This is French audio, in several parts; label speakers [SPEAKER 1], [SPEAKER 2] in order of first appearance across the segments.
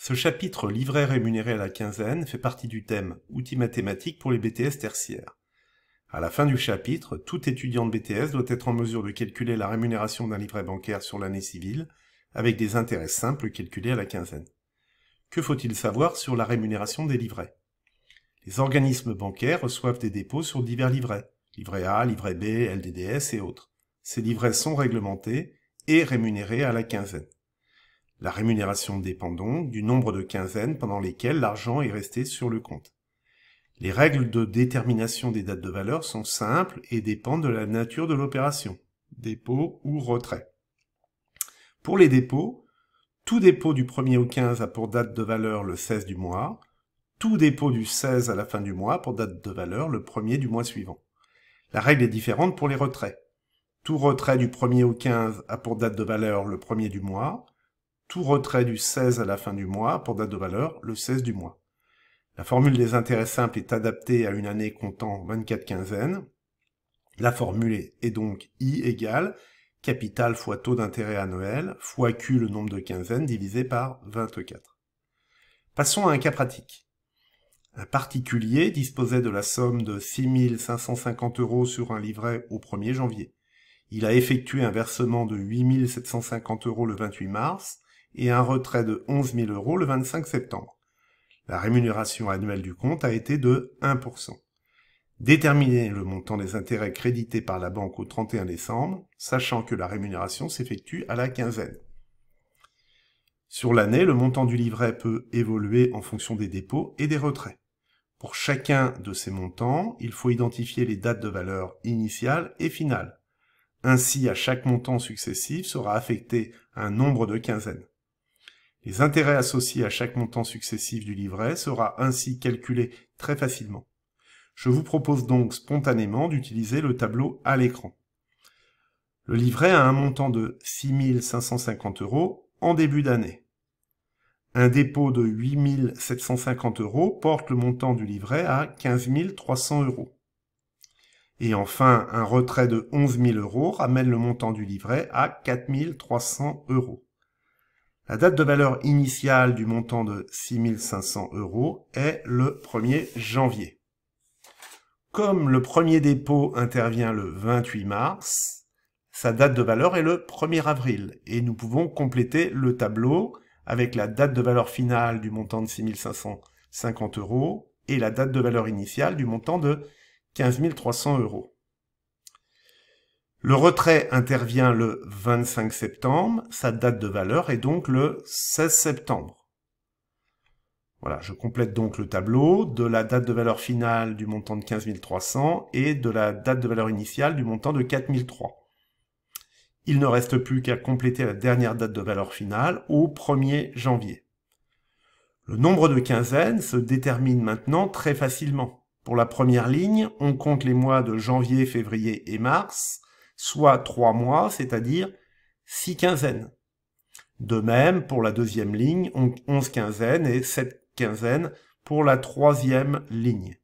[SPEAKER 1] Ce chapitre livret rémunéré à la quinzaine fait partie du thème Outils mathématiques pour les BTS tertiaires. À la fin du chapitre, tout étudiant de BTS doit être en mesure de calculer la rémunération d'un livret bancaire sur l'année civile avec des intérêts simples calculés à la quinzaine. Que faut-il savoir sur la rémunération des livrets? Les organismes bancaires reçoivent des dépôts sur divers livrets, livret A, livret B, LDDS et autres. Ces livrets sont réglementés et rémunérés à la quinzaine. La rémunération dépend donc du nombre de quinzaines pendant lesquelles l'argent est resté sur le compte. Les règles de détermination des dates de valeur sont simples et dépendent de la nature de l'opération, dépôt ou retrait. Pour les dépôts, tout dépôt du 1er au 15 a pour date de valeur le 16 du mois, tout dépôt du 16 à la fin du mois pour date de valeur le 1er du mois suivant. La règle est différente pour les retraits. Tout retrait du 1er au 15 a pour date de valeur le 1er du mois, tout retrait du 16 à la fin du mois pour date de valeur le 16 du mois. La formule des intérêts simples est adaptée à une année comptant 24 quinzaines. La formule est donc I égale capital fois taux d'intérêt annuel fois Q le nombre de quinzaines divisé par 24. Passons à un cas pratique. Un particulier disposait de la somme de 6 550 € sur un livret au 1er janvier. Il a effectué un versement de 8 750 € le 28 mars et un retrait de 11 000 € le 25 septembre. La rémunération annuelle du compte a été de 1%. Déterminer le montant des intérêts crédités par la banque au 31 décembre, sachant que la rémunération s'effectue à la quinzaine. Sur l'année, le montant du livret peut évoluer en fonction des dépôts et des retraits. Pour chacun de ces montants, il faut identifier les dates de valeur initiale et finale. Ainsi, à chaque montant successif sera affecté un nombre de quinzaines. Les intérêts associés à chaque montant successif du livret sera ainsi calculé très facilement. Je vous propose donc spontanément d'utiliser le tableau à l'écran. Le livret a un montant de 6 550 € en début d'année. Un dépôt de 8 750 € porte le montant du livret à 15 300 €. Et enfin, un retrait de 11 000 € ramène le montant du livret à 4 300 €. La date de valeur initiale du montant de 6 500 € est le 1er janvier. Comme le premier dépôt intervient le 28 mars, sa date de valeur est le 1er avril et nous pouvons compléter le tableau avec la date de valeur finale du montant de 6 550 € et la date de valeur initiale du montant de 15 300 €. Le retrait intervient le 25 septembre, sa date de valeur est donc le 16 septembre. Voilà, je complète donc le tableau de la date de valeur finale du montant de 15 300 et de la date de valeur initiale du montant de 4 300. Il ne reste plus qu'à compléter la dernière date de valeur finale au 1er janvier. Le nombre de quinzaines se détermine maintenant très facilement. Pour la première ligne, on compte les mois de janvier, février et mars, soit 3 mois, c'est-à-dire 6 quinzaines. De même, pour la deuxième ligne, 11 quinzaines et 7 quinzaines pour la troisième ligne.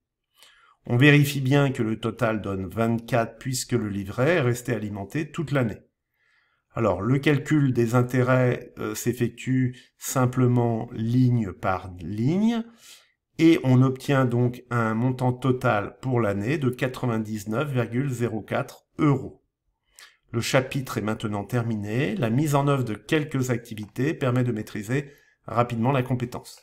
[SPEAKER 1] On vérifie bien que le total donne 24 puisque le livret est resté alimenté toute l'année. Alors, le calcul des intérêts s'effectue simplement ligne par ligne et on obtient donc un montant total pour l'année de 99,04 €. Le chapitre est maintenant terminé. La mise en œuvre de quelques activités permet de maîtriser rapidement la compétence.